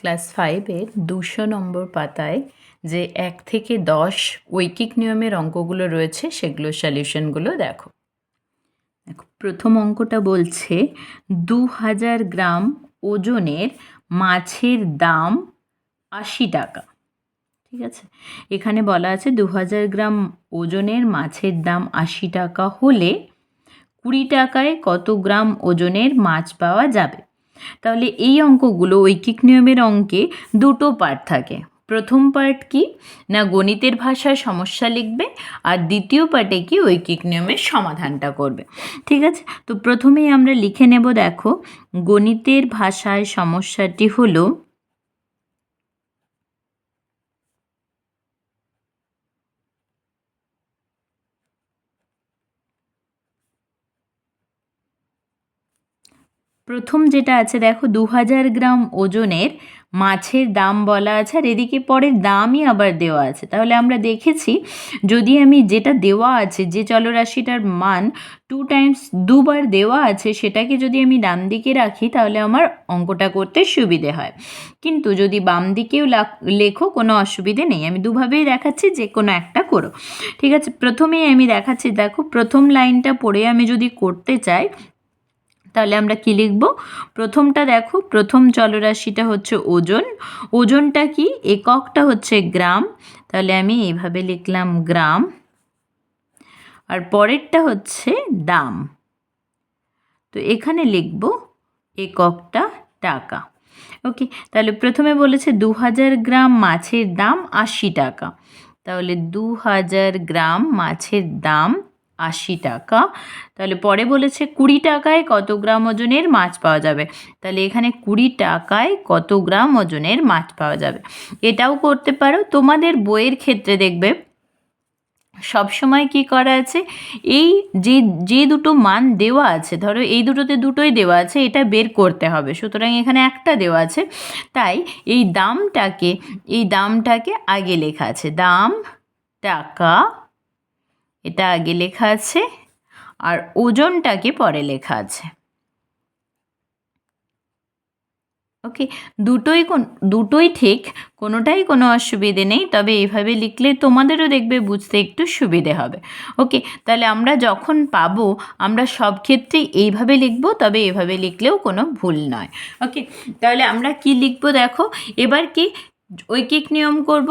Class 5-এর 200 নম্বর পাতায় যে 1 থেকে 10 ঐকিক নিয়মের অঙ্কগুলো রয়েছে সেগুলোর সলিউশনগুলো দেখো। প্রথম অঙ্কটা বলছে 2000 গ্রাম ওজনের মাছের দাম 80 টাকা। ঠিক আছে, এখানে বলা আছে 2000 গ্রাম ওজনের মাছের দাম 80 টাকা হলে 20 টাকায় কত গ্রাম ওজনের মাছ পাওয়া যাবে। তাহলে এই অঙ্কগুলো ঐকিক নিয়মের অঙ্কে দুটো পার্ট থাকে। প্রথম পার্ট কি না গণিতের ভাষায় সমস্যা লিখবে, আর দ্বিতীয় পার্টে কি ঐকিক নিয়মের সমাধানটা করবে। ঠিক আছে, তো প্রথমেই আমরা লিখে নেব। দেখো, গণিতের ভাষায় সমস্যাটি হলো প্রথম যেটা আছে, দেখো 2000 গ্রাম ওজনের মাছের দাম বলা আছে, আর এদিকে পরের দামই আবার দেওয়া আছে। তাহলে আমরা দেখেছি যদি আমি যেটা দেওয়া আছে, যে চলরাশিটার মান 2 টাইমস দুবার দেওয়া আছে, সেটাকে যদি আমি ডান দিকে রাখি তাহলে আমার অঙ্কটা করতে সুবিধে হয়। কিন্তু যদি বাম দিকেও লেখো কোনো অসুবিধে নেই, আমি দুভাবেই দেখাচ্ছি, যে কোনো একটা করো। ঠিক আছে, প্রথমেই আমি দেখাচ্ছি। দেখো, প্রথম লাইনটা পড়ে আমি যদি করতে চাই তাহলে আমরা কি লিখব? প্রথমটা দেখো, প্রথম চলরাশিটা হচ্ছে ওজন। ওজনটা কি? এককটা হচ্ছে গ্রাম। তাহলে আমি এইভাবে লিখলাম গ্রাম, আর পরেরটা হচ্ছে দাম। তো এখানে লিখব এককটা টাকা। ওকে, তাহলে প্রথমে বলেছে 2000 গ্রাম মাছের দাম 80 টাকা। তাহলে 2000 গ্রাম মাছের দাম 80 টাকা। তাহলে পরে বলেছে 20 টাকায় কত গ্রাম ওজনের মাছ পাওয়া যাবে। তাহলে এখানে 20 টাকায় কত গ্রাম ওজনের মাছ পাওয়া যাবে। এটাও করতে পারো। তোমাদের বইয়ের ক্ষেত্রে দেখবে সবসময় কি করা আছে, এই যে দুটো মান দেওয়া আছে, ধরো এই দুটোতে দুটোই দেওয়া আছে, এটা বের করতে হবে। সুতরাং এখানে একটা দেওয়া আছে, তাই এই দামটাকে আগে লেখা আছে, দাম টাকা, এটা আগে লেখা আছে, আর ওজনটাকে পরে লেখা আছে। ওকে, দুটোই ঠিক, কোনোটাই কোনো অসুবিধে নেই, তবে এইভাবে লিখলে তোমাদেরও দেখবে বুঝতে একটু সুবিধে হবে। ওকে, তাহলে আমরা যখন পাবো আমরা সব ক্ষেত্রেই এইভাবে লিখব, তবে এভাবে লিখলেও কোনো ভুল নয়। ওকে, তাহলে আমরা কি লিখব? দেখো, এবার কি ঐকিক নিয়ম করব।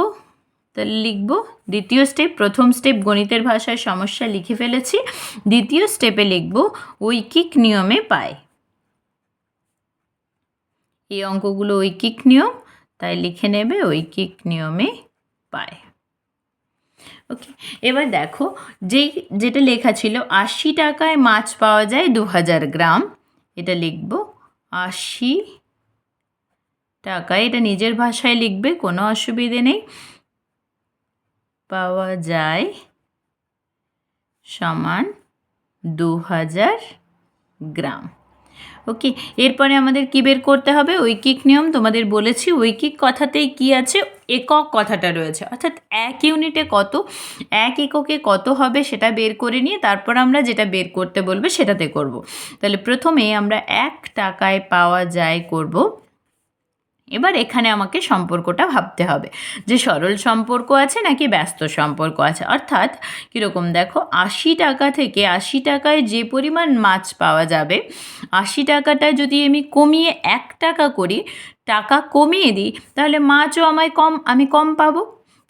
তাহলে লিখব দ্বিতীয় স্টেপ। প্রথম স্টেপ গণিতের ভাষায় সমস্যা লিখে ফেলেছি, দ্বিতীয় স্টেপে লিখব ঐকিক নিয়মে পাই। এই অঙ্কগুলো ঐকিক নিয়ম, তাই লিখে নেবে ঐকিক নিয়মে পায়। ওকে, এবার দেখো যেটা লেখা ছিল 80 টাকায় মাছ পাওয়া যায় 2000 গ্রাম, এটা লিখব 80 টাকায়, এটা নিজের ভাষায় লিখবে, কোনো অসুবিধে নেই। পাওয়া যায় সমান 2000 গ্রাম। ওকে, এরপরে আমাদের কি বের করতে হবে? ঐকিক নিয়ম। তোমাদের বলেছি ঐকিক কথাতেই কি আছে, একক কথাটা রয়েছে, অর্থাৎ 1 ইউনিটে কত, 1 এককে কত হবে সেটা বের করে নিয়ে তারপর আমরা যেটা বের করতে বলবে সেটাতে করব। তাহলে প্রথমে আমরা 1 টাকায় পাওয়া যায় করব। এবার এখানে আমাকে সম্পর্কটা ভাবতে হবে, যে সরল সম্পর্ক আছে নাকি ব্যস্ত সম্পর্ক আছে। অর্থাৎ কীরকম, দেখো 80 টাকা থেকে 80 টাকায় যে পরিমাণ মাছ পাওয়া যাবে, 80 টাকাটা যদি আমি কমিয়ে 1 টাকা করি, টাকা কমিয়ে দিই, তাহলে মাছও আমি কম পাবো।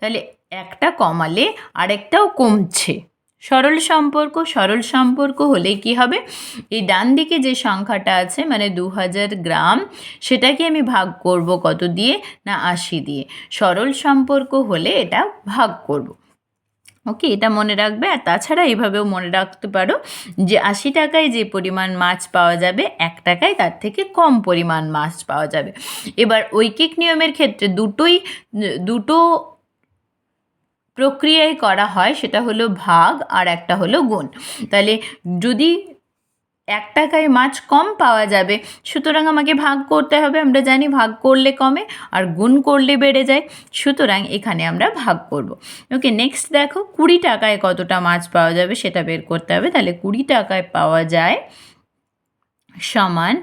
তাহলে একটা কমালে আরেকটাও কমছে। সরল সম্পর্ক হলে কি হবে, এই ডান দিকে যে সংখ্যাটা আছে মানে 2000 গ্রাম, সেটাকে আমি ভাগ করব কত দিয়ে, না 80 দিয়ে। সরল সম্পর্ক হলে এটা ভাগ করব। ওকে, এটা মনে রাখবে। আর তাছাড়া এইভাবেও মনে রাখতে পারো যে 80 টাকায় যে পরিমাণ মাছ পাওয়া যাবে, 1 টাকায় তার থেকে কম পরিমাণ মাছ পাওয়া যাবে। এবার ঐকিক নিয়মের ক্ষেত্রে দুটো প্রক্রিয়ায় করা হয়, সেটা হলো ভাগ আর একটা হলো গুণ। তাহলে যদি 1 টাকায় মাছ কম পাওয়া যাবে, সুতরাং আমাকে ভাগ করতে হবে। আমরা জানি ভাগ করলে কমে আর গুণ করলে বেড়ে যায়, সুতরাং এখানে আমরা ভাগ করব। ওকে, নেক্সট দেখো 20 টাকায় কতটা মাছ পাওয়া যাবে সেটা বের করতে হবে। তাহলে 20 টাকায় পাওয়া যায় সমান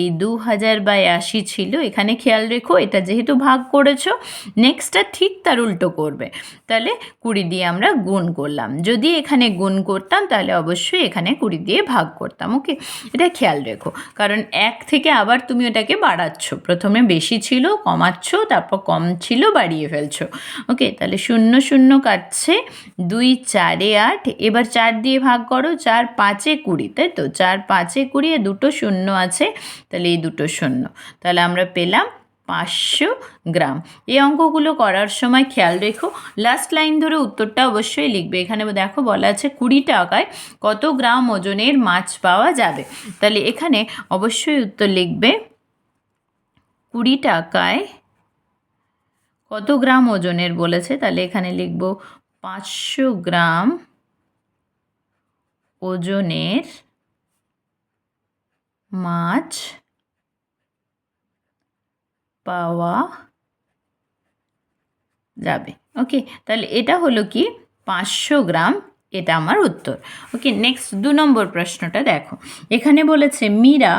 এই 2000/80 ছিল। এখানে খেয়াল রেখো এটা যেহেতু ভাগ করেছো, নেক্সটটা ঠিক তার উল্টো করবে। তাহলে 20 দিয়ে আমরা গুণ করলাম, যদি এখানে গুণ করতাম তাহলে অবশ্যই এখানে 20 দিয়ে ভাগ করতাম। ওকে, এটা খেয়াল রেখো, কারণ 1 থেকে আবার তুমি ওটাকে বাড়াচ্ছ, প্রথমে বেশি ছিল কমাচ্ছ, তারপর কম ছিল বাড়িয়ে ফেলছো। ওকে, তাহলে 0 0 কাটছে, 2 4 8, এবার 4 দিয়ে ভাগ করো, 4 5 20, তাই তো? 4 5 20 এ দুটো শূন্য আছে, তাহলে এই দুটো শূন্য, তাহলে আমরা পেলাম 500 গ্রাম। এই অঙ্কগুলো করার সময় খেয়াল রেখো, লাস্ট লাইন ধরে উত্তরটা অবশ্যই লিখবে। এখানে দেখো বলা আছে 20 টাকায় কত গ্রাম ওজনের মাছ পাওয়া যাবে, তাহলে এখানে অবশ্যই উত্তর লিখবে 20 টাকায় কত গ্রাম ওজনের বলেছে, তাহলে এখানে লিখব 500 গ্রাম ওজনের মাছ পাওয়া যাবে। ওকে, তাহলে এটা হলো কি 500 গ্রাম, এটা আমার উত্তর। ওকে, নেক্সট 2 নম্বর প্রশ্নটা দেখো। এখানে বলেছে মীরা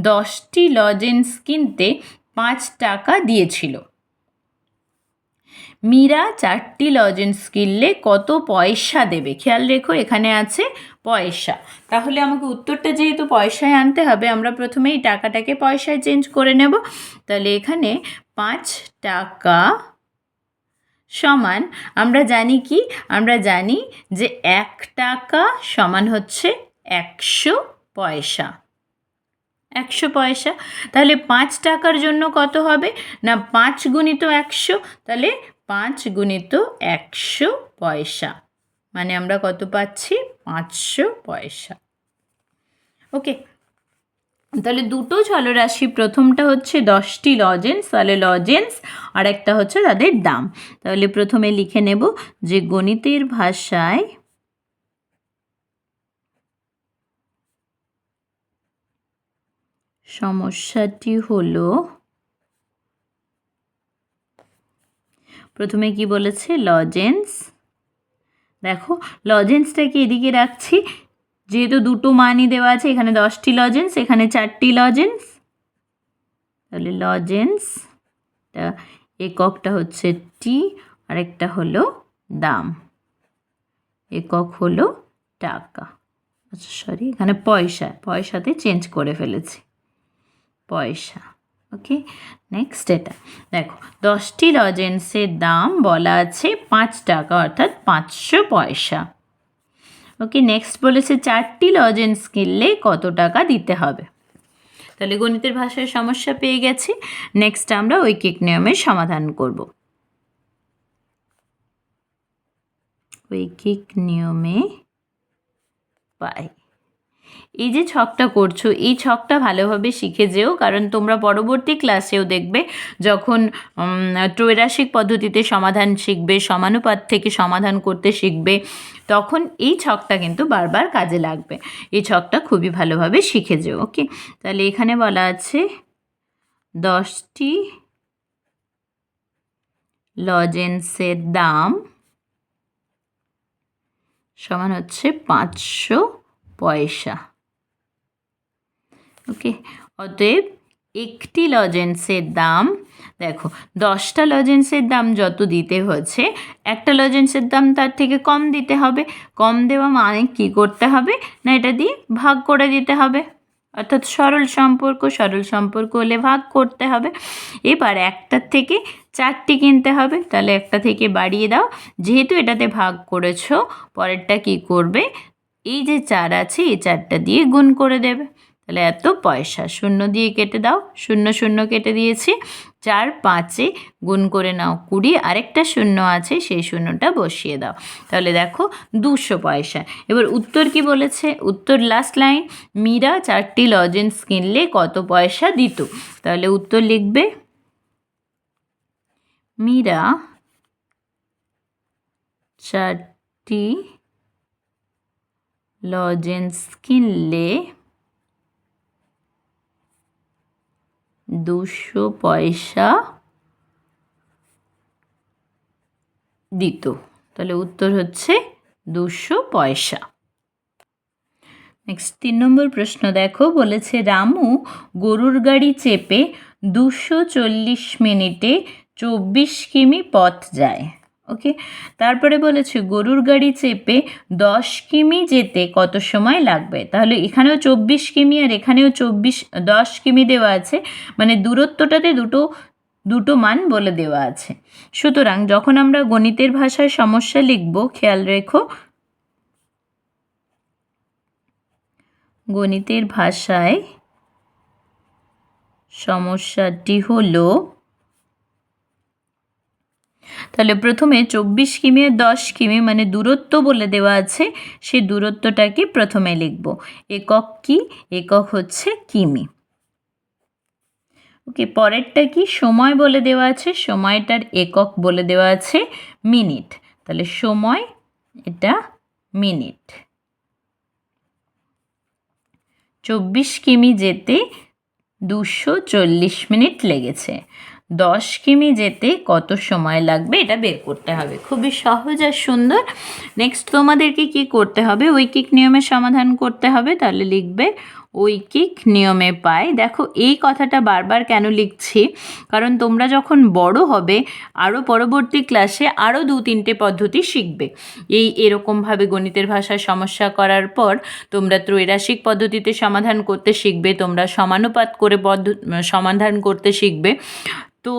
10টি লজেন্স কিনতে 5 টাকা দিয়েছিল। মীরা 4টি লজেন্স কিনলে কত পয়সা দেবে? খেয়াল রেখো এখানে আছে পয়সা, তাহলে আমাকে উত্তরটা যেহেতু পয়সায় আনতে হবে, আমরা প্রথমেই টাকাটাকে পয়সায় চেঞ্জ করে নেব। তাহলে এখানে 5 টাকা সমান, আমরা জানি কি, আমরা জানি যে 1 টাকা সমান হচ্ছে 100 পয়সা। 100 পয়সা, তাহলে 5 টাকার জন্য কত হবে না 5 গুণিত 100, তাহলে 5 গুণিত 100 পয়সা, মানে আমরা কত পাচ্ছি 500 পয়সা। ওকে, তাহলে দুটো চলরাশি, প্রথমটা হচ্ছে 10টি লজেন্স, তাহলে লজেন্স, আর একটা হচ্ছে তাদের দাম। তাহলে প্রথমে লিখে নেব যে গণিতের ভাষায় সমস্যাটি হলো, প্রথমে কি বলেছে লজেন্স, দেখো লজেন্সটাকে এদিকে রাখছি, যেহেতু দুটো মানই দেওয়া আছে, এখানে 10টি লজেন্স, এখানে 4টি লজেন্স, তাহলে লজেন্স এককটা হচ্ছে টি, আরেকটা হলো দাম, একক হলো টাকা, আচ্ছা সরি এখানে পয়সা, পয়সাতে চেঞ্জ করে ফেলেছি, পয়সা। ওকে, নেক্সট এটা দেখো 10টি লজেন্সের দাম বলা আছে 5 টাকা, অর্থাৎ 500 পয়সা। ওকে, নেক্সট বলেছে 4টি লজেন্স কিনলে কত টাকা দিতে হবে। তাহলে গণিতের ভাষায় সমস্যা পেয়ে গেছি, নেক্সট আমরা ঐকিক নিয়মের সমাধান করব। ঐকিক নিয়মে পাই, এই যে ছকটা করছো, এই ছকটা ভালোভাবে শিখে যেও, কারণ তোমরা পরবর্তী ক্লাসেও দেখবে যখন ত্রৈরাশিক পদ্ধতিতে সমাধান শিখবে, সমানুপাত থেকে সমাধান করতে শিখবে, তখন এই ছকটা কিন্তু বারবার কাজে লাগবে। এই ছকটা খুবই ভালোভাবে শিখে যেও। ওকে, তাহলে এখানে বলা আছে 10টি লজেন্সের দাম সমান হচ্ছে 500 পয়সা। ওকে, অতএব একটি লজেন্সের দাম, দেখো 10টা লজেন্সের দাম যত দিতে হচ্ছে, একটা লজেন্সের দাম তার থেকে কম দিতে হবে। কম দেওয়া মানে কী করতে হবে না, এটা দিয়ে ভাগ করে দিতে হবে, অর্থাৎ সরল সম্পর্ক, সরল সম্পর্ক হলে ভাগ করতে হবে। এবার একটার থেকে 4টি কিনতে হবে, তাহলে একটা থেকে বাড়িয়ে দাও, যেহেতু এটাতে ভাগ করেছো, পরেরটা কি করবে, এই যে 4 আছে এই 4টা দিয়ে গুণ করে দেবে, তাহলে এত পয়সা, 0 দিয়ে কেটে দাও, 0 0 কেটে দিয়েছি, 4 5 গুণ করে নাও 20, আরেকটা 0 আছে সেই 0টা বসিয়ে দাও, তাহলে দেখো 200 পয়সা। এবার উত্তর কি বলেছে, উত্তর লাস্ট লাইন, মীরা 4টি লজেন্স কিনলে কত পয়সা দিত, তাহলে উত্তর লিখবে মীরা 4টি লজেন্স কিনলে 200 পয়সা দিত, তাহলে উত্তর হচ্ছে 200 পয়সা। নেক্সট 3 নম্বর প্রশ্ন দেখো, বলেছে রামু গরুর গাড়ি চেপে 240 মিনিটে 24 কিমি পথ যায়। ওকে, তারপরে বলেছে গরুর গাড়ি চেপে 10 কিমি যেতে কত সময় লাগবে। তাহলে এখানেও 24 কিমি আর এখানেও 10 কিমি দেওয়া আছে, মানে দূরত্বটাতে দুটো মান বলে দেওয়া আছে। সুতরাং যখন আমরা গণিতের ভাষায় সমস্যা লিখব, খেয়াল রেখো গণিতের ভাষায় সমস্যাটি হলো, তাহলে প্রথমে 24 কিমি আর 10 কিমি মানে দূরত্ব বলে দেওয়া আছে, সেই দূরত্বটাকে প্রথমে লিখব। একক কি? একক হচ্ছে কিমি। ওকে, পরেরটা কি? সময় বলে দেওয়া আছে, সময়টার একক বলে দেওয়া আছে মিনিট। তাহলে সময়, এটা মিনিট। 24 কিমি যেতে 240 মিনিট লেগেছে। 10 কিমি যেতে কত সময় লাগবে এটা বের করতে হবে। খুবই সহজ আর সুন্দর। নেক্সট তোমাদেরকে কি করতে হবে? ঐকিক নিয়মে সমাধান করতে হবে। তাহলে লিখবে ঐকিক নিয়মে পাই। দেখো এই কথাটা বারবার কেন লিখছি, কারণ তোমরা যখন বড় হবে আরও পরবর্তী ক্লাসে আরও 2-3টে পদ্ধতি শিখবে। এরকমভাবে গণিতের ভাষায় সমস্যা করার পর তোমরা ত্রৈরাশিক পদ্ধতিতে সমাধান করতে শিখবে, তোমরা সমানুপাত করে সমাধান করতে শিখবে। তো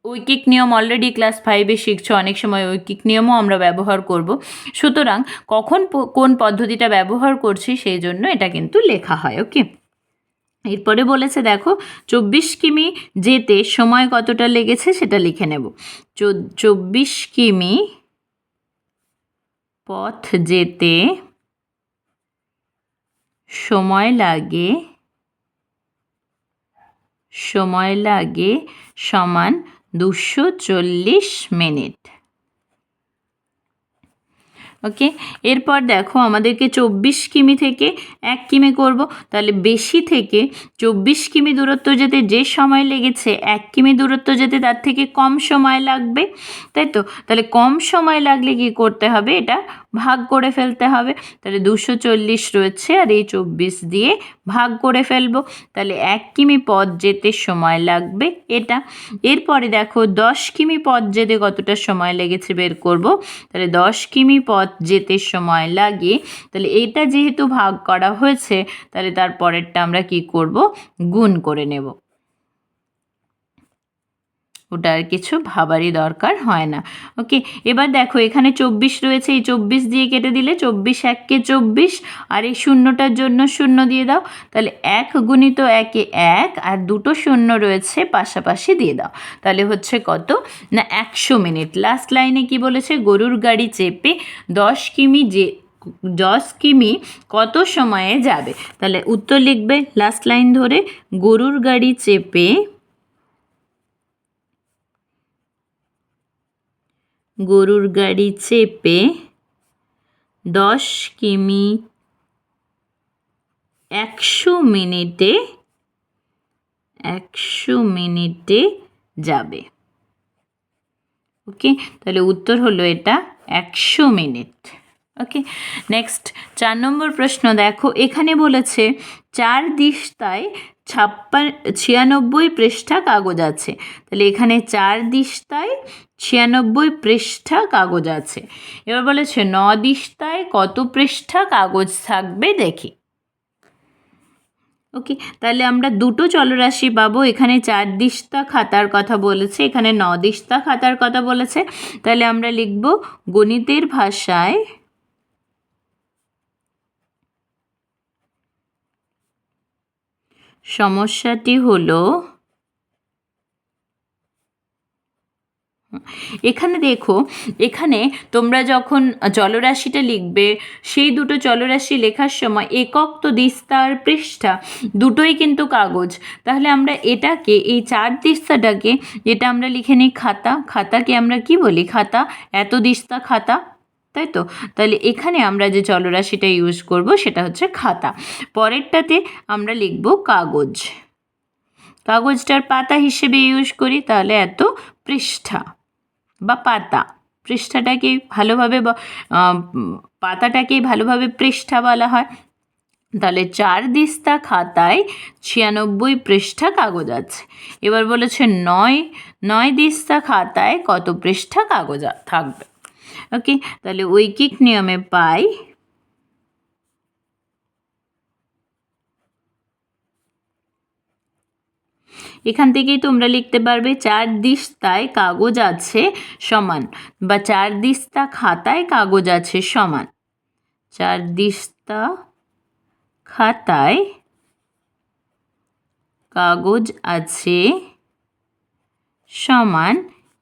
ঐকিক নিয়ম অলরেডি ক্লাস 5-এ শিখছো, অনেক সময় ঐকিক নিয়মও আমরা ব্যবহার করব। সুতরাং কখন কোন পদ্ধতিটা ব্যবহার করছি সেই জন্য এটা কিন্তু লেখা হয়। ওকে, এরপরে বলেছে দেখো 24 কিমি যেতে সময় কতটা লেগেছে সেটা লিখে নেব। 24 কিমি পথ যেতে সময় লাগে সমান 240 মিনিট। ওকে, এরপর দেখো আমাদেরকে 24 কিমি থেকে 1 কিমি করব। তাহলে বেশি থেকে 24 কিমি দূরত্ব যেতে যে সময় লেগেছে 1 কিমি দূরত্ব যেতে তার থেকে কম সময় লাগবে, তাই তো? তাহলে কম সময় লাগলে কি করতে হবে? এটা ভাগ করে ফেলতে হবে। তাহলে 240 রয়েছে আর এই 24 দিয়ে ভাগ করে ফেলবো। তাহলে 1 কিমি পথ যেতে সময় লাগবে এটা। এরপরে দেখো 10 কিমি পথ যেতে কতটা সময় লেগেছে বের করব। তাহলে 10 কিমি পথ যেতে সময় লাগে, তাহলে এটা যেহেতু ভাগ করা হয়েছে তাহলে তার পরেরটা আমরা কি করব? গুণ করে নেব। ওটা আর কিছু ভাবারই দরকার হয় না। ওকে, এবার দেখো এখানে 24 রয়েছে, এই 24 দিয়ে কেটে দিলে 24 1 কে 24 আর এই শূন্যটার জন্য 0 দিয়ে দাও। তাহলে 1 গুণিত 1 এ 1 আর দুটো শূন্য রয়েছে পাশাপাশি দিয়ে দাও। তাহলে হচ্ছে কত না 100 মিনিট। লাস্ট লাইনে কি বলেছে? গরুর গাড়ি চেপে 10 কিমি কত সময়ে যাবে। তাহলে উত্তর লিখবে লাস্ট লাইন ধরে, গরুর গাড়ি চেপে 10 কিমি 100 মিনিটে যাবে। ওকে, তাহলে উত্তর হলো এটা 100 মিনিট। ওকে, নেক্সট 4 নম্বর প্রশ্ন দেখো, এখানে বলেছে 4 দিস্তায় 96 পৃষ্ঠা কাগজ আছে। তাহলে এখানে 4 দিস্তায় 96 পৃষ্ঠা কাগজ আছে। এবার বলেছে 9 দিস্তায় কত পৃষ্ঠা কাগজ থাকবে দেখি। ওকে, তাহলে আমরা দুটো চলরাশি পাবো। এখানে 4 দিস্তা খাতার কথা বলেছে, এখানে 9 দিস্তা খাতার কথা বলেছে। তাহলে আমরা লিখব গণিতের ভাষায় সমস্যাটি হলো, এখানে দেখো এখানে তোমরা যখন চলরাশিটা লিখবে সেই দুটো চলরাশি লেখার সময় একক তো দিস্তা আর পৃষ্ঠা দুটোই কিন্তু কাগজ। তাহলে আমরা এটাকে, এই 4 দিস্তাটাকে এটা আমরা লিখে নিই খাতা। খাতাকে আমরা কি বলি? খাতা। এত দিস্তা খাতা, তাই তো? তাহলে এখানে আমরা যে চলরাশিটা ইউজ করব সেটা হচ্ছে খাতা। পরেরটাতে আমরা লিখব কাগজ। কাগজটার পাতা হিসেবে ইউজ করি, তাহলে এত পৃষ্ঠা বা পাতা। পৃষ্ঠাটাকে ভালোভাবে পাতাটাকে ভালোভাবে পৃষ্ঠা বলা হয়। তাহলে 4 দিস্তা খাতায় 96 পৃষ্ঠা কাগজ আছে। এবার বলেছে 9 দিস্তা খাতায় কত পৃষ্ঠা কাগজ থাকবে। ওকে, তাহলে ঐকিক নিয়মে পাই এখান থেকেই তোমরা লিখতে পারবে 4 দিস্তায় কাগজ আছে সমান, বা 4 দিস্তা খাতায় কাগজ আছে সমান। 4 দিস্তা খাতায় কাগজ আছে সমান,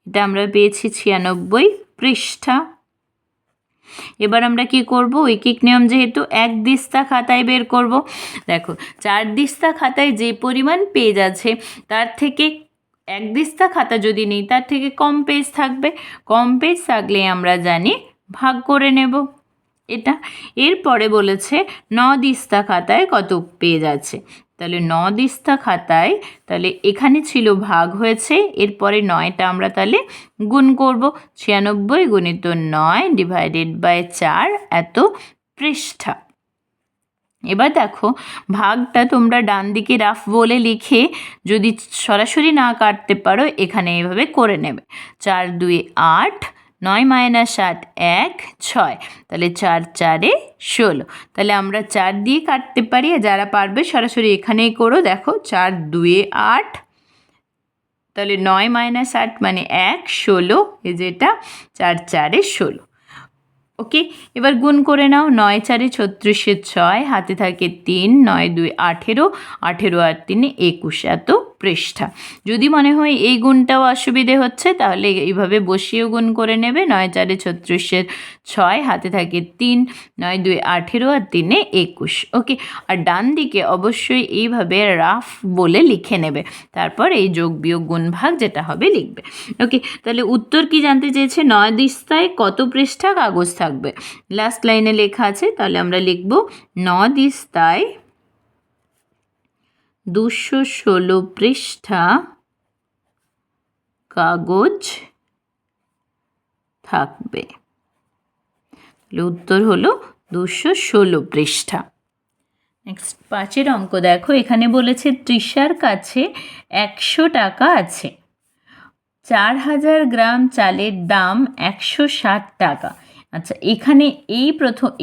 এটা আমরা পেয়েছি 96 পৃষ্ঠা। এবার আমরা কি করব, ঐকিক নিয়ম যেহেতু 1 দিস্তা খাতায় বের করব। দেখো 4 দিস্তা খাতায় যে পরিমাণ পেজ আছে তার থেকে 1 দিস্তা খাতা যদি নিই তার থেকে কম পেজ থাকবে। কম পেজ থাকলে আমরা জানি ভাগ করে নেব এটা। এরপরে বলেছে 9 দিস্তা খাতায় কত পেজ আছে, তাহলে 9 দিস্তা খাতায়, তাহলে এখানে ছিল ভাগ হয়েছে, এরপরে 9টা আমরা তাহলে গুণ করব। 96 গুণিত 9 ডিভাইডেড বাই 4 এত পৃষ্ঠা। এবার দেখো ভাগটা তোমরা ডান দিকে রাফ বলে লিখে যদি সরাসরি না কাটতে পারো এখানে এইভাবে করে নেবে। 4 2 8, 9 মাইনাস 8 1 6, তাহলে 4 4 16। তাহলে আমরা 4 দিয়ে কাটতে পারি, যারা পারবে সরাসরি এখানেই করো। দেখো 4 2 8, তাহলে 9 মাইনাস 8 মানে 1 16, এই যেটা 4 4 16। ওকে, এবার গুণ করে নাও। 9 4 36, 6 হাতে থাকে 3, 9 2 18, 18 আর 3 21 এত পৃষ্ঠা। যদি মনে হয় এই গুণটাও অসুবিধে হচ্ছে তাহলে এইভাবে বসিয়েও গুণ করে নেবে। 9 4 36, 6 হাতে থাকে 3, 9 2 18 আর 3 21। ওকে, আর ডান দিকে অবশ্যই এইভাবে রাফ বলে লিখে নেবে, তারপর এই যোগ বিয়োগ গুণ ভাগ যেটা হবে লিখবে। ওকে, তাহলে উত্তর কি জানতে চেয়েছে, 9 দিস্তায় কত পৃষ্ঠা কাগজ থাকবে। লাস্ট লাইনে লেখা আছে, তাহলে আমরা লিখব 9 দিস্তায় 216 পৃষ্ঠা কাগজ থাকবে। উত্তর হলো 216 পৃষ্ঠা। নেক্সট 5 অঙ্ক দেখো, এখানে বলেছে তৃষার কাছে 100 টাকা আছে। 4000 গ্রাম চালের দাম 160 টাকা। আচ্ছা, এখানে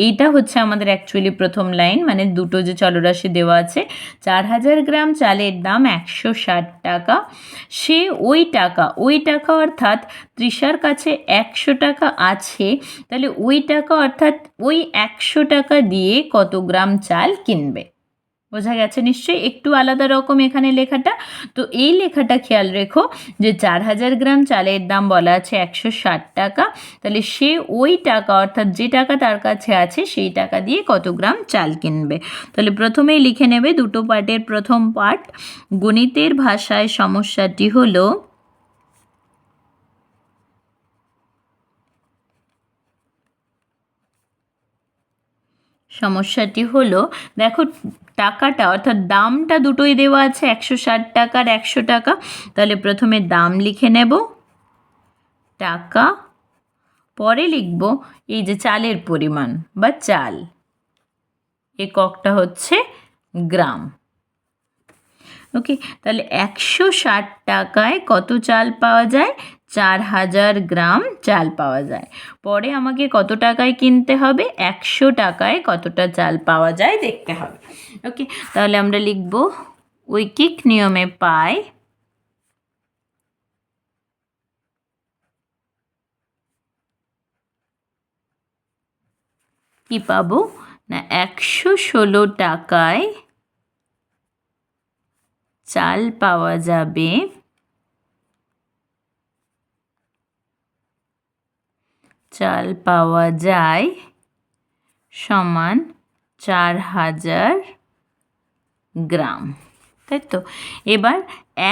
এইটা হচ্ছে আমাদের অ্যাকচুয়ালি প্রথম লাইন, মানে দুটো যে চলরাশি দেওয়া আছে। 4000 গ্রাম চালের দাম 160 টাকা। সে ওই টাকা অর্থাৎ তৃষার কাছে 100 টাকা আছে, তাহলে ওই টাকা অর্থাৎ ওই 100 টাকা দিয়ে কত গ্রাম চাল কিনবে। বোঝা গেছে নিশ্চয়ই, একটু আলাদা রকম এখানে লেখাটা। তো এই লেখাটা খেয়াল রেখো যে 4000 গ্রাম চালের দাম বলা আছে 160 টাকা, তাহলে সে ওই টাকা অর্থাৎ যে টাকা তার কাছে আছে সেই টাকা দিয়ে কত গ্রাম চাল কিনবে। তাহলে প্রথমেই লিখে নেবে দুটো পার্টের প্রথম পার্ট। গণিতের ভাষায় সমস্যাটি হলো দেখো টাকাটা অর্থাৎ দামটা দুটোই দেওয়া আছে, 160 টাকার 100 টাকা। তাহলে প্রথমে দাম লিখে নেব টাকা, পরে লিখব এই যে চালের পরিমাণ বা চাল, এককটা হচ্ছে গ্রাম। ওকে, তাহলে 160 টাকায় কত চাল পাওয়া যায়, 4000 গ্রাম চাল পাওয়া যায়। পরে আমাকে কত টাকায় কিনতে হবে, 100 টাকায় কতটা চাল পাওয়া যায় দেখতে হবে। ওকে, তাহলে আমরা লিখব ঐকিক নিয়মে পাই কি পাবো না, 116 টাকায় চাল পাওয়া যাবে, চাল পাওয়া যায় সমান 4000 গ্রাম, তাই তো। এবার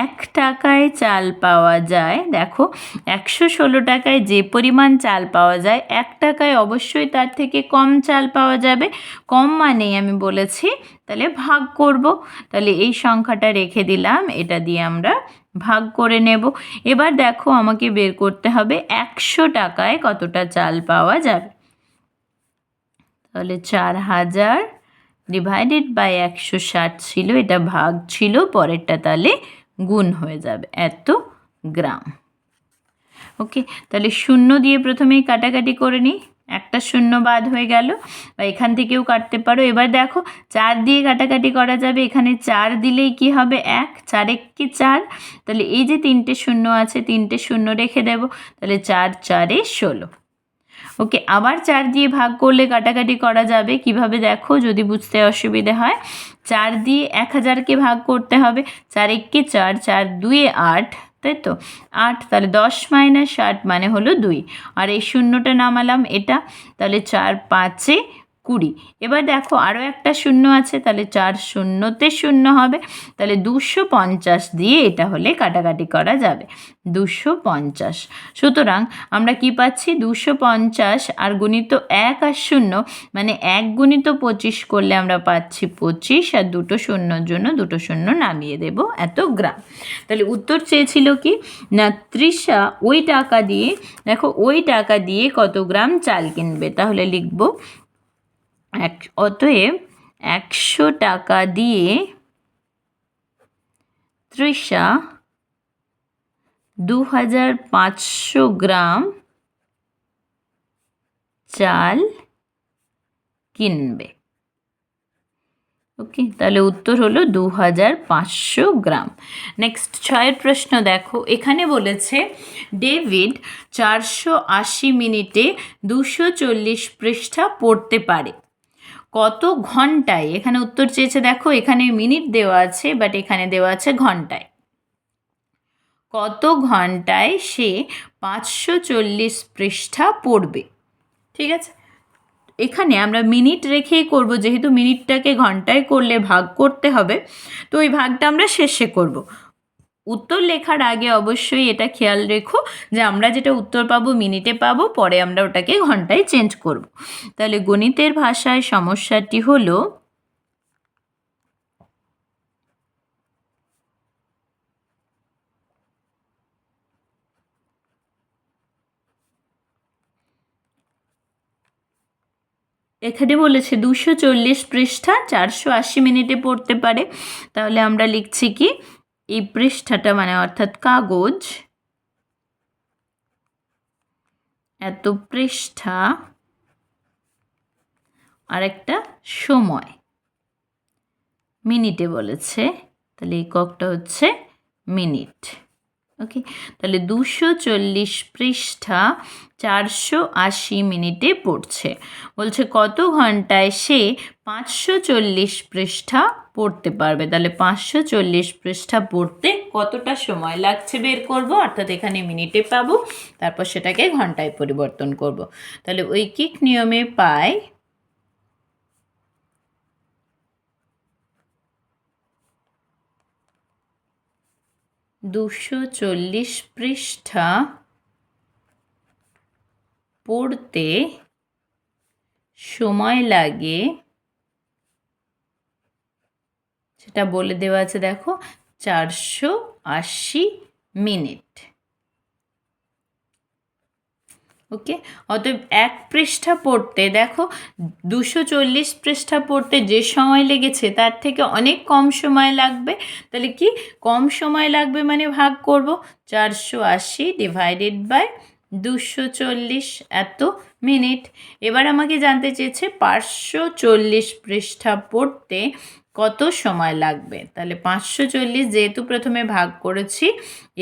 1 টাকায় চাল পাওয়া যায়, দেখো 116 টাকায় যে পরিমাণ চাল পাওয়া যায় 1 টাকায় অবশ্যই তার থেকে কম চাল পাওয়া যাবে। কম মানেই আমি বলেছি তাহলে ভাগ করব, তাহলে এই সংখ্যাটা রেখে দিলাম, এটা দিয়ে আমরা ভাগ করে নেব। এবার দেখো আমাকে বের করতে হবে 100 টাকায় কতটা চাল পাওয়া যাবে। তাহলে 4000 ডিভাইডেড বাই 160 ছিল, এটা ভাগ ছিল, পরেরটা তাহলে গুণ হয়ে যাবে এত গ্রাম। ওকে, তাহলে শূন্য দিয়ে প্রথমেই কাটাকাটি করে নিই, একটা শূন্য বাদ হয়ে গেল, বা এখান থেকেও কাটতে পারো। এবার দেখো 4 দিয়ে কাটাকাটি করা যাবে, এখানে 4 দিলেই কি হবে 1, 4 একে 4, তাহলে এই যে 3টে শূন্য আছে 3টে শূন্য রেখে দেব, তাহলে 4 4 এ 16। ওকে, আবার 4 দিয়ে ভাগ করলে কাটাকাটি করা যাবে, কিভাবে দেখো যদি বুঝতে অসুবিধে হয়। 4 দিয়ে 1000কে ভাগ করতে হবে, 4 একে 4, 4 2 8, তাই তো 8, তাহলে 10 মাইনাস 8 মানে হলো 2, আর এই শূন্যটা নামালাম এটা, তাহলে 4 5 এ 20। এবার দেখো আরও একটা শূন্য আছে, তাহলে 4 শূন্যতে 0 হবে, তাহলে 250 দিয়ে এটা হলে কাটাকাটি করা যাবে, 250। সুতরাং আমরা কি পাচ্ছি, 250 আর গুণিত 1 আর 0 মানে 1 গুণিত 25 করলে আমরা পাচ্ছি 25, আর দুটো শূন্যর জন্য দুটো শূন্য নামিয়ে দেব এত গ্রাম। তাহলে উত্তর চেয়েছিল কি না, তৃষা ওই টাকা দিয়ে, দেখো ওই টাকা দিয়ে কত গ্রাম চাল কিনবে, তাহলে লিখব অতএব 100 টাকা দিয়ে তৃষা 2500 গ্রাম চাল কিনবে। ওকে, তাহলে উত্তর হলো 2500 গ্রাম। নেক্সট 6 প্রশ্ন দেখো, এখানে বলেছে ডেভিড 480 মিনিটে 240 পৃষ্ঠা পড়তে পারে, কত ঘন্টায়? এখানে উত্তর চেয়েছে, দেখো এখানে মিনিট দেওয়া আছে বাট এখানে দেওয়া আছে ঘন্টায়। কত ঘন্টায় সে 540 পৃষ্ঠা পড়বে? ঠিক আছে, এখানে আমরা মিনিট রেখেই করব, যেহেতু মিনিটটাকে ঘন্টায় করলে ভাগ করতে হবে, তো ওই ভাগটা আমরা শেষে করব। উত্তর লেখার আগে অবশ্যই এটা খেয়াল রেখো যে আমরা যেটা উত্তর পাবো মিনিটে পাবো, পরে আমরা ওটাকে ঘন্টায় চেঞ্জ করব। তাহলে গণিতের ভাষায় সমস্যাটি হলো, এখানে বলেছে 240 পৃষ্ঠা 480 মিনিটে পড়তে পারে, তাহলে আমরা লিখছি কি, এই পৃষ্ঠাটা মানে অর্থাৎ কাগজ, এত পৃষ্ঠা, আর একটা সময় মিনিটে বলেছে, তাহলে এককটা হচ্ছে মিনিট। ওকে, তাহলে 240 পৃষ্ঠা 480 মিনিটে পড়ছে, বলছে কত ঘন্টায় সে 540 পৃষ্ঠা পড়তে পারবে, তাহলে 540 পৃষ্ঠা পড়তে কতটা সময় লাগছে বের করব, অর্থাৎ এখানে মিনিটে পাবো, তারপর সেটাকে ঘন্টায় পরিবর্তন করব। তাহলে ঐকিক নিয়মে পাই 240 পৃষ্ঠা পড়তে সময় লাগে, সেটা বলে দেওয়া আছে, দেখো 480 মিনিট। ওকে, অতএব 1 পৃষ্ঠা পড়তে, দেখো 240 পৃষ্ঠা পড়তে যে সময় লেগেছে তার থেকে অনেক কম সময় লাগবে, তাহলে কি কম সময় লাগবে মানে ভাগ করব, 480 ডিভাইডেড বাই 240 এত মিনিট। এবার আমাকে জানতে চেয়েছে 540 পৃষ্ঠা পড়তে কত সময় লাগবে, তাহলে 540 যেহেতু প্রথমে ভাগ করেছি,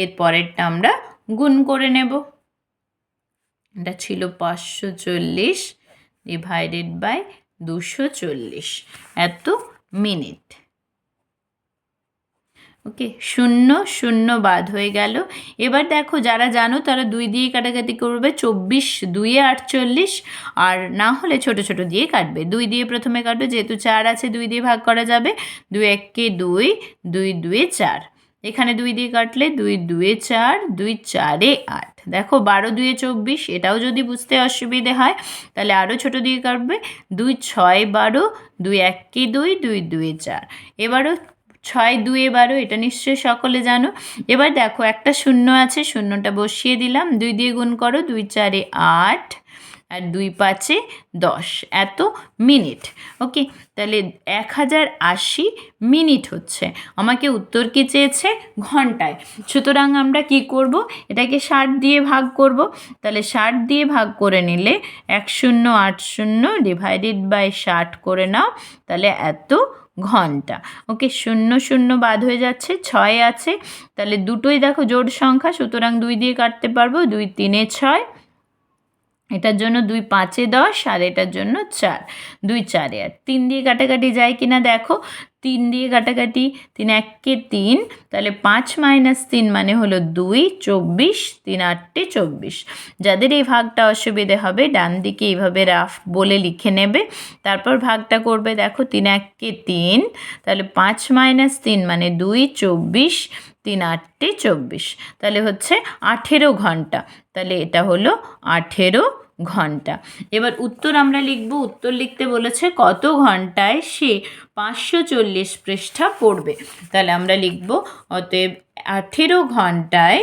এর পরেরটা আমরা গুণ করে নেব, এটা ছিল 540 ডিভাইডেড বাই 240 এত মিনিট। ওকে, 0 0 বাদ হয়ে গেল। এবার দেখো যারা জানো তারা 2 দিয়ে কাটাকাটি করবে, 24 2 এ 48, আর না হলে ছোট ছোট দিয়ে কাটবে। 2 দিয়ে প্রথমে কাটবে, যেহেতু 4 আছে 2 দিয়ে ভাগ করা যাবে, 2 একে 2, 2 2 4, এখানে 2 দিয়ে কাটলে 2 2 4, 2 4 8, দেখো 12 2 24, এটাও যদি বুঝতে অসুবিধে হয় তাহলে আরও ছোট দিয়ে কাটবে, 2 6 12, 2 একে 2, 2 2 4, এবারও 6 2 12, এটা নিশ্চয়ই সকলে জানো। এবার দেখো একটা শূন্য আছে, শূন্যটা বসিয়ে দিলাম, 2 দিয়ে গুণ করো, 2 4 8, আর 2 5 10 এত মিনিট। ওকে, তাহলে 1080 মিনিট হচ্ছে। আমাকে উত্তর কি চেয়েছে? ঘন্টায়। সুতরাং আমরা কি করব? এটাকে 60 দিয়ে ভাগ করব। তাহলে 60 দিয়ে ভাগ করে নিলে 1080 ডিভাইডেড বাই 60 করে নাও, তাহলে এত ঘন্টা। ওকে, 0 0 বাদ হয়ে যাচ্ছে, 6 আছে, তাহলে দুটোই দেখো জোড় সংখ্যা, সুতরাং 2 দিয়ে কাটতে পারবো। 2 3 6, এটার জন্য 2 5 10, আর এটার জন্য 4, 2 4 8। 3 দিয়ে কাটাকাটি যায় কিনা দেখো, 3 দিয়ে কাটাকাটি, 3 1 3, তাহলে 5 - 3 মানে হলো 2, 24, 3 8 24। যাদের এই ভাগটা অসুবিধে হবে ডান দিকে এইভাবে রাফ বলে লিখে নেবে, তারপর ভাগটা করবে। দেখো 3 1 3, তাহলে 5 - 3 মানে 2, 24, 3 8 24, তাহলে হচ্ছে 18 ঘন্টা। তাহলে এটা হলো 18 ঘন্টা। এবার উত্তর আমরা লিখব। উত্তর লিখতে বলেছে কত ঘন্টায় সে 540 পৃষ্ঠা পড়বে। তাহলে আমরা লিখব অতএব 18 ঘন্টায়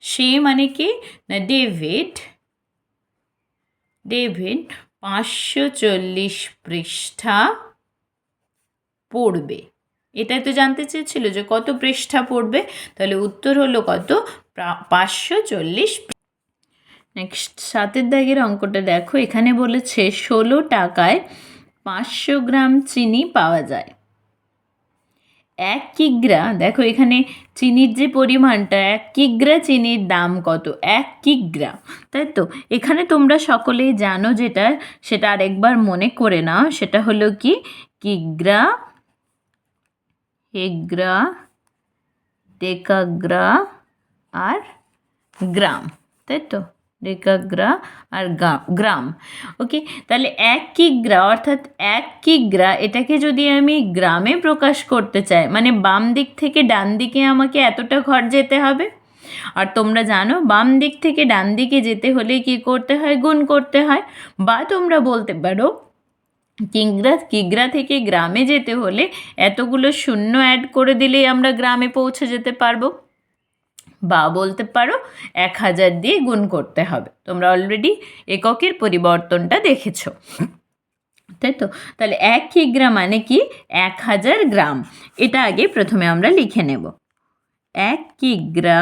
সে মানে কি না ডেভিড 540 পৃষ্ঠা পড়বে। এটাই তো জানতে চেয়েছিল যে কত পৃষ্ঠা পড়বে। তাহলে উত্তর হলো কত? 540। নেক্সট 7 দাগের অঙ্কটা দেখো, এখানে বলেছে 16 টাকায় 500 গ্রাম চিনি পাওয়া যায়। 1 কিগ্রা, দেখো এখানে চিনির যে পরিমাণটা, 1 কিগ্রা চিনির দাম কত? 1 কিগ্রা, তাই তো? এখানে তোমরা সকলেই জানো যেটা, সেটা আরেকবার মনে করে নাও। সেটা হলো কি কিগ্রা, হেগ্রা, ডেকাগ্রা আর গ্রাম, তাই তো? ডেকাগ্রা আর গ্রাম। ওকে, তাহলে 1 কিগ্রা অর্থাৎ 1 কিগ্রা, এটাকে যদি আমি গ্রামে প্রকাশ করতে চাই, মানে বাম দিক থেকে ডান দিকে আমাকে এতটা ঘর যেতে হবে। আর তোমরা জানো বাম দিক থেকে ডান দিকে যেতে হলে কি করতে হয়? গুণ করতে হয়। বা তোমরা বলতে পারো কিগ্রা থেকে গ্রামে যেতে হলে এতগুলো শূন্য অ্যাড করে দিলেই আমরা গ্রামে পৌঁছে যেতে পারবো। বা বলতে পারো 1000 দিয়ে গুণ করতে হবে। তোমরা অলরেডি এককের পরিবর্তনটা দেখেছো, তাই তো? তাহলে 1 কিগ্রা মানে কি 1000 গ্রাম। এটা আগে প্রথমে আমরা লিখে নেব। 1 কিগ্রা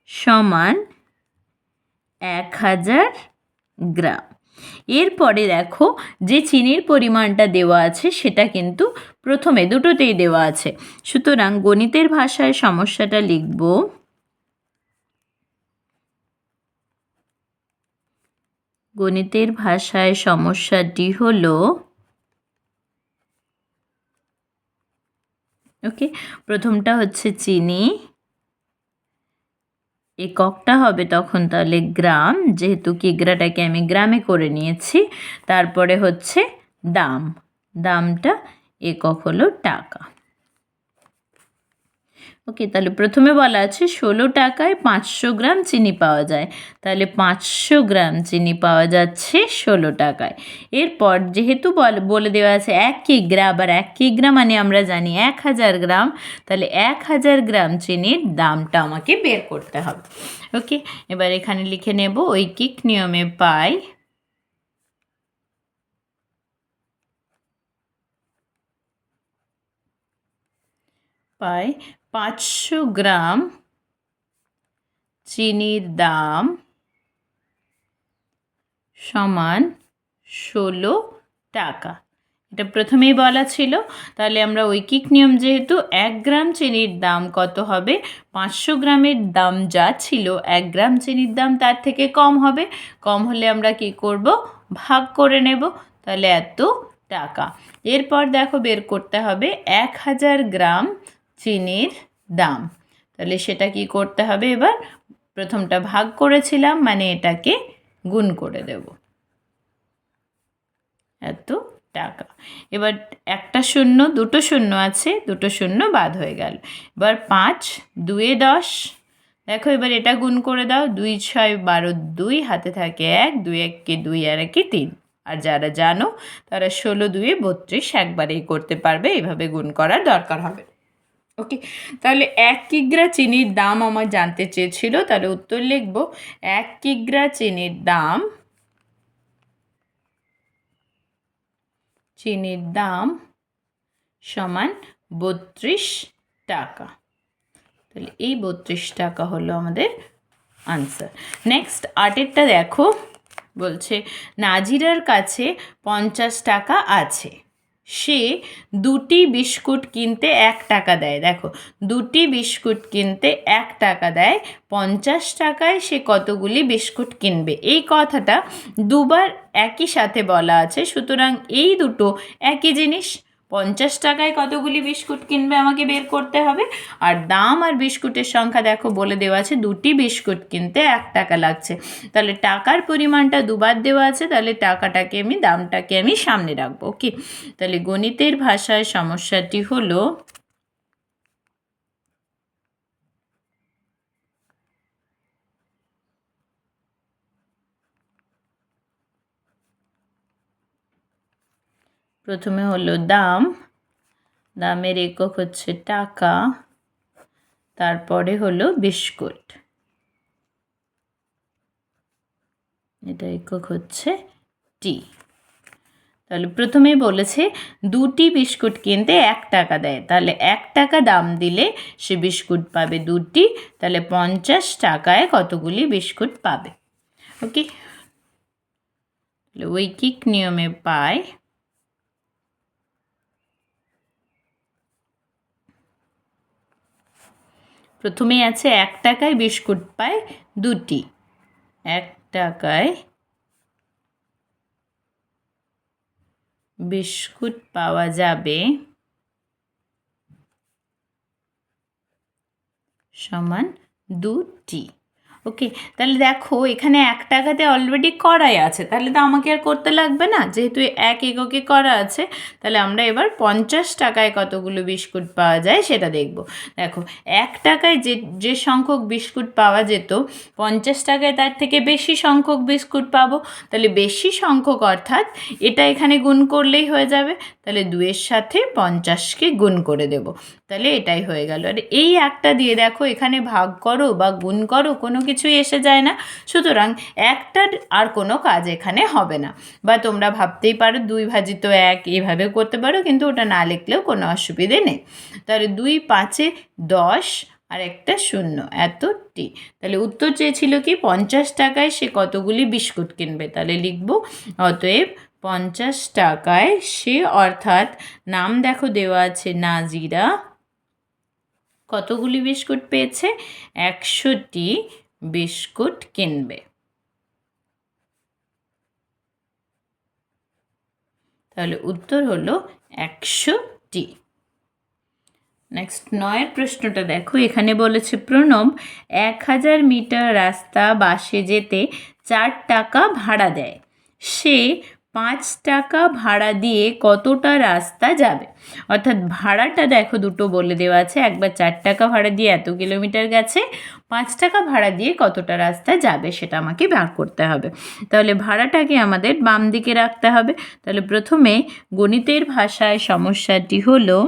সমান 1000 গ্রাম। এরপরে দেখো যে চিনির পরিমাণটা দেওয়া আছে সেটা কিন্তু প্রথমে দুটোতেই দেওয়া আছে। সুতরাং গণিতের ভাষায় সমস্যাটা লিখব গণিতের ভাষায় সমস্যাটি হলো, ওকে, প্রথমটা হচ্ছে চিনি, এককটা হবে তখন তাহলে গ্রাম, যেহেতু কিগ্রাটাকে আমি গ্রামে করে নিয়েছি। তারপরে হচ্ছে দাম, দামটা একক হলো টাকা। ওকে, তাহলে প্রথমে বলা আছে 16 টাকায় 500 গ্রাম চিনি পাওয়া যায়। তাহলে 500 গ্রাম চিনি পাওয়া যাচ্ছে 16 টাকায়। এরপর যেহেতু বলে দেওয়া আছে 1 কিগ্রা, আবার 1 কিগ্রা মানে আমরা জানি 1000 গ্রাম। তাহলে 1000 গ্রাম চিনির দামটা আমাকে বের করতে হবে। ওকে, এবার এখানে লিখে নেব ঐকিক নিয়মে পাই 500 গ্রাম চিনির দাম সমান 16 টাকা। এটা প্রথমেই বলা ছিল। তাহলে আমরা ঐকিক নিয়ম যেহেতু 1 গ্রাম চিনির দাম কত হবে? 500 গ্রামের দাম যা ছিল 1 গ্রাম চিনির দাম তার থেকে কম হবে। কম হলে আমরা কি করব? ভাগ করে নেব। তাহলে এত টাকা। এরপর দেখো বের করতে হবে 1000 গ্রাম চিনির দাম। তাহলে সেটা কি করতে হবে? এবার প্রথমটা ভাগ করেছিলাম মানে এটাকে গুণ করে দেব, এত টাকা। এবার একটা শূন্য, দুটো শূন্য আছে, দুটো শূন্য বাদ হয়ে গেল। এবার 5 2 10, দেখো এবার এটা গুণ করে দাও। 2 6 12, 2 হাতে থাকে 1, 2 1 2 আর 1 3। আর যারা জানো তারা 16 2 32 একবারেই করতে পারবে, এইভাবে গুণ করার দরকার হবে। ওকে, তাহলে 1 কিগ্রা চিনির দাম আমার জানতে চেয়েছিল, তাহলে উত্তর লিখব 1 কিগ্রা চিনির দাম সমান 32 টাকা। তাহলে এই 32 টাকা হলো আমাদের আনসার। নেক্সট 8এরটা দেখো, বলছে নাজিরার কাছে 50 টাকা আছে, সে 2টি বিস্কুট কিনতে 1 টাকা দেয়। দেখো, 2টি বিস্কুট কিনতে 1 টাকা দেয়, 50 টাকায় সে কতগুলি বিস্কুট কিনবে? এই কথাটা দুবার একই সাথে বলা আছে, সুতরাং এই দুটো একই জিনিস। 50 টাকায় কতগুলি বিস্কুট কিনবে আমাকে বের করতে হবে, আর দাম আর বিস্কুটের সংখ্যা দেখো বলে দেওয়া আছে 2টি বিস্কুট কিনতে 1 টাকা লাগছে। তাহলে টাকার পরিমাণটা দুবার দেওয়া আছে, তাহলে দামটাকে আমি সামনে রাখবো। ওকে, তাহলে গণিতের ভাষায় সমস্যাটি হলো প্রথমে হলো দামের একক হচ্ছে টাকা, তারপরে হলো বিস্কুট, এটা একক হচ্ছে টি। তাহলে প্রথমেই বলেছে 2টি বিস্কুট কিনতে 1 টাকা দেয়, তাহলে 1 টাকা দাম দিলে সে বিস্কুট পাবে 2টি, তাহলে 50 টাকায় কতগুলি বিস্কুট পাবে? ওকে, ঐকিক নিয়মে পাই প্রথমেই আছে 1 টাকায় বিস্কুট পায় 2টি, 1 টাকায় বিস্কুট পাওয়া যাবে সমান 2টি। ওকে, তাহলে দেখো এখানে 1 টাকাতে অলরেডি করাই আছে, তাহলে তো আমাকে আর করতে লাগবে না, যেহেতু 1 এককে করা আছে। তাহলে আমরা এবার 50 টাকায় কতগুলো বিস্কুট পাওয়া যায় সেটা দেখব। দেখো, 1 টাকায় যে সংখ্যক বিস্কুট পাওয়া যেত, 50 টাকায় তার থেকে বেশি সংখ্যক বিস্কুট পাবো, তাহলে বেশি সংখ্যক অর্থাৎ এটা এখানে গুণ করলেই হয়ে যাবে, তাহলে 2-এর সাথে 50কে গুণ করে দেব, তাহলে এটাই হয়ে গেল। আর এই একটা দিয়ে দেখো এখানে ভাগ করো বা গুণ করো কোনো কিছুই এসে যায় না, সুতরাং একটার আর কোনো কাজ এখানে হবে না। বা তোমরা ভাবতেই পারো 2 ভাজিত 1 এভাবেও করতে পারো, কিন্তু ওটা না লিখলেও কোনো অসুবিধে নেই। তাহলে 2 5-এ 10 আর একটা 0, এতটি। তাহলে উত্তর চেয়েছিল কি 50 টাকায় সে কতগুলি বিস্কুট কিনবে, তাহলে লিখব অতএব 50 টাকায় সে, অর্থাৎ নাম দেখো দেওয়া আছে নাজিরা, কতগুলি বিস্কুট পেয়েছে? 100টি বিস্কুট কিনবে। তাহলে উত্তর হলো 100টি। নেক্সট 9-এর প্রশ্নটা দেখো, এখানে বলেছে প্রণব 1000 মিটার রাস্তা বাসে যেতে 4 টাকা ভাড়া দেয়, সে 5 টাকা ভাড়া দিয়ে কতটা রাস্তা যাবে? অর্থাৎ ভাড়াটা দেখো দুটো বলে দেওয়া আছে, একবার 4 টাকা ভাড়া দিয়ে এত কিলোমিটার গেছে, 5 টাকা ভাড়া দিয়ে কতটা রাস্তা যাবে সেটা আমাকে বার করতে হবে। তাহলে ভাড়াটাকে আমাদের বাম দিকে রাখতে হবে। তাহলে প্রথমে গণিতের ভাষায় সমস্যাটি হলো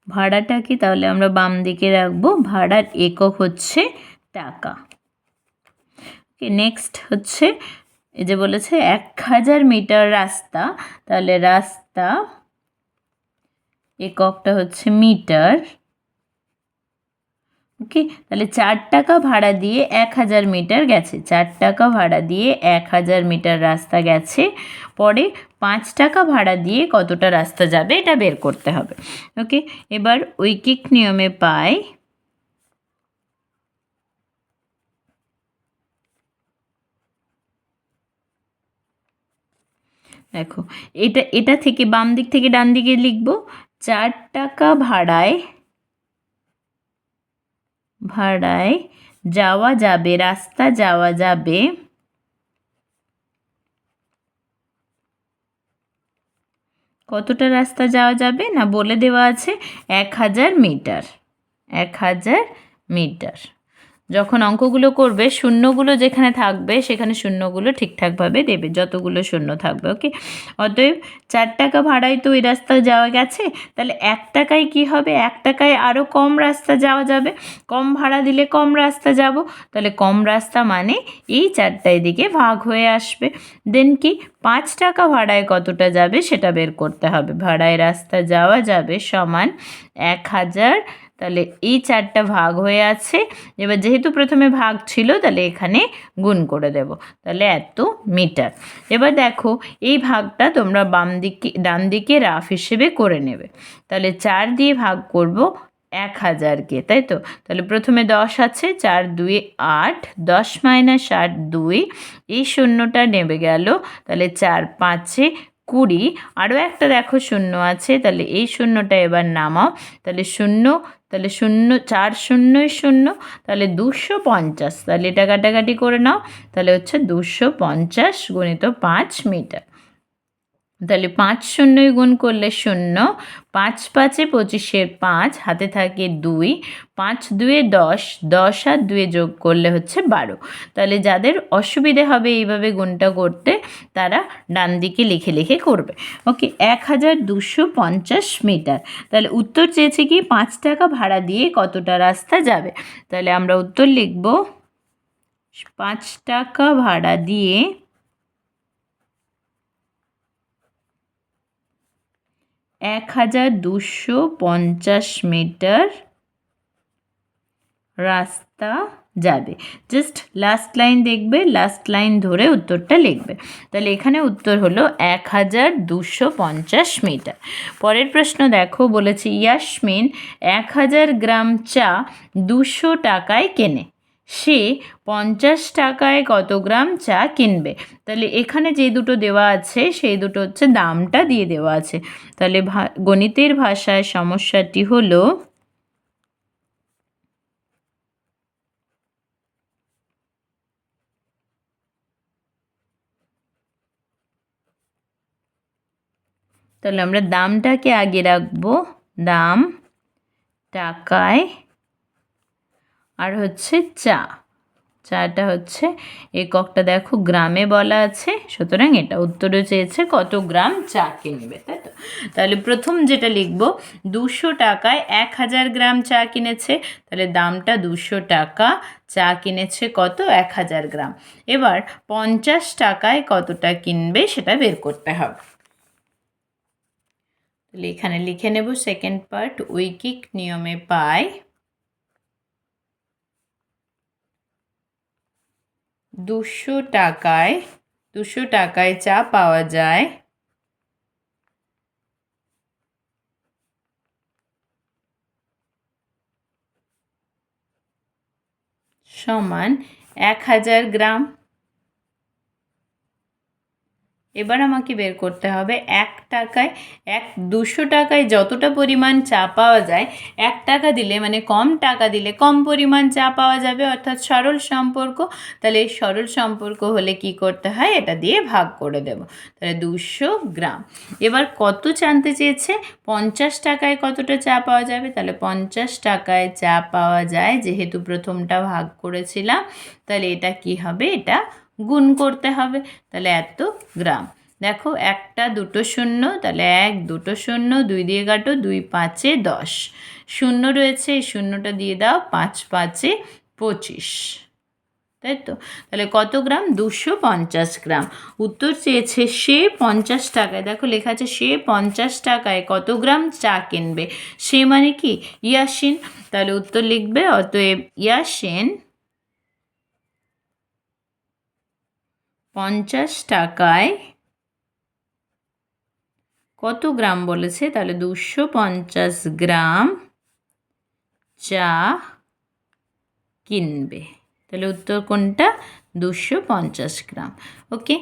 ভাড়াটাকে, তাহলে আমরা বাম দিকে রাখবো, ভাড়ার একক হচ্ছে টাকা। ওকে, নেক্সট হচ্ছে এই যে বলেছে 1000 মিটার রাস্তা, তাহলে রাস্তা এককটা হচ্ছে মিটার। ওকে, তাহলে 4 টাকা ভাড়া দিয়ে 1000 মিটার গেছে, 4 টাকা ভাড়া দিয়ে 1000 মিটার রাস্তা গেছে, পরে 5 টাকা ভাড়া দিয়ে কতটা রাস্তা যাবে এটা বের করতে হবে। ওকে, এবার ঐকিক নিয়মে পাই দেখো, এটা থেকে বাম দিক থেকে ডান দিকে লিখব, 4 টাকা ভাড়ায় যাওয়া যাবে, রাস্তা যাওয়া যাবে কতটা রাস্তা যাওয়া যাবে না বলে দেওয়া আছে 1000 মিটার, 1000 মিটার। যখন অঙ্কগুলো করবে শূন্যগুলো যেখানে থাকবে সেখানে শূন্যগুলো ঠিকঠাকভাবে দেবে, যতগুলো শূন্য থাকবে। ওকে, অতএব 4 টাকা ভাড়ায় তো ওই রাস্তা যাওয়া গেছে, তাহলে 1 টাকায় কি হবে, 1 টাকায় আরও কম রাস্তা যাওয়া যাবে, কম ভাড়া দিলে কম রাস্তা যাব, তাহলে কম রাস্তা মানে এই 4টা এদিকে ভাগ হয়ে আসবে। দেন কি 5 টাকা ভাড়ায় কতটা যাবে সেটা বের করতে হবে। ভাড়ায় রাস্তা যাওয়া যাবে সমান 1000, তাহলে এই 4টা ভাগ হয়ে আছে, এবার যেহেতু প্রথমে ভাগ ছিল তাহলে এখানে গুণ করে দেব, তাহলে এত মিটার। এবার দেখো এই ভাগটা তোমরা ডান দিকে রাফ হিসেবে করে নেবে। তাহলে 4 দিয়ে ভাগ করব 1000কে, তাই তো? তাহলে প্রথমে 10 আছে, 4 2 8, 10 মাইনাস 8 2, এই শূন্যটা নেমে গেল, তাহলে 4 5 20, আরও একটা দেখো শূন্য আছে, তাহলে এই শূন্যটা এবার নামাও, তাহলে শূন্য, তাহলে 0 4 0 0, তাহলে 250, তাহলে এটা কাটাকাটি করে নাও, তাহলে হচ্ছে 250 গুণিত 5 মিটার। তাহলে 5 শূন্যই গুণ করলে 0, 5 5 25, 5 হাতে থাকে 2, 5 2 10, 10 আর 2 যোগ করলে হচ্ছে 12। তাহলে যাদের অসুবিধে হবে এইভাবে গুণটা করতে তারা ডান দিকে লিখে লিখে করবে। ওকে, 1250 মিটার। তাহলে উত্তর চেয়েছে কি 5 টাকা ভাড়া দিয়ে কতটা রাস্তা যাবে। তাহলে আমরা উত্তর লিখব 5 টাকা ভাড়া দিয়ে 1250 মিটার রাস্তা যাবে। জাস্ট লাস্ট লাইন দেখবে, লাস্ট লাইন ধরে উত্তরটা লিখবে। তাহলে এখানে উত্তর হলো 1250 মিটার। পরের প্রশ্ন দেখো, বলেছে ইয়াসমিন 1000 গ্রাম চা 200 টাকায় কেনে, সে 50 টাকায় কত গ্রাম চা কিনবে। তাহলে এখানে যে দুটো দেওয়া আছে সেই দুটো হচ্ছে দামটা দিয়ে দেওয়া আছে। তাহলে গণিতের ভাষায় সমস্যাটি হলো তাহলে আমরা দামটাকে আগে রাখবো, দাম টাকায়, আর হচ্ছে চাটা হচ্ছে এককটা দেখো গ্রামে বলা আছে, সুতরাং এটা উত্তরে চেয়েছে কত গ্রাম চা কিনবে, তাই তো? তাহলে প্রথম যেটা লিখব, 200 টাকায় 1000 গ্রাম চা কিনেছে, তাহলে দামটা 200 টাকা, চা কিনেছে কত 1000 গ্রাম। এবার 50 টাকায় কতটা কিনবে সেটা বের করতে হবে। তাহলে এখানে লিখে নেব সেকেন্ড পার্ট, ঐকিক নিয়মে পাই 200 টাকায় চা পাওয়া যায় সমান 1000 গ্রাম। এবার আমাকে বের করতে হবে 200 টাকায় যতটা পরিমাণ চা পাওয়া যায়, 1 টাকা দিলে মানে কম টাকা দিলে কম পরিমাণ চা পাওয়া যাবে, অর্থাৎ সরল সম্পর্ক। তাহলে এই সরল সম্পর্ক হলে কি করতে হয়, এটা দিয়ে ভাগ করে দেব। তাহলে 200 গ্রাম। এবার কত জানতে চেয়েছে, 50 টাকায় কতটা চা পাওয়া যাবে। তাহলে 50 টাকায় চা পাওয়া যায়, যেহেতু প্রথমটা ভাগ করেছিলাম, তাহলে এটা কি হবে, এটা গুণ করতে হবে। তাহলে এত গ্রাম। দেখো 1টা 2টো শূন্য, তাহলে 1 2টো শূন্য, 2 দিয়ে কাটো, 2 5 10, শূন্য রয়েছে, এই শূন্যটা দিয়ে দাও, 5 5 25, তাই তো? তাহলে কত গ্রাম, 250 গ্রাম। উত্তর চেয়েছে সে 50 টাকায়, দেখো লেখা আছে সে 50 টাকায় কত গ্রাম চা কিনবে। সে মানে কি, ইয়াসিন। তাহলে উত্তর লিখবে, অতএব ইয়াসিন 50 টাকায় কত গ্রাম বলেছে, তাহলে 250 গ্রাম চা কিনবে। তাহলে উত্তর কোনটা, 250 গ্রাম। ওকে।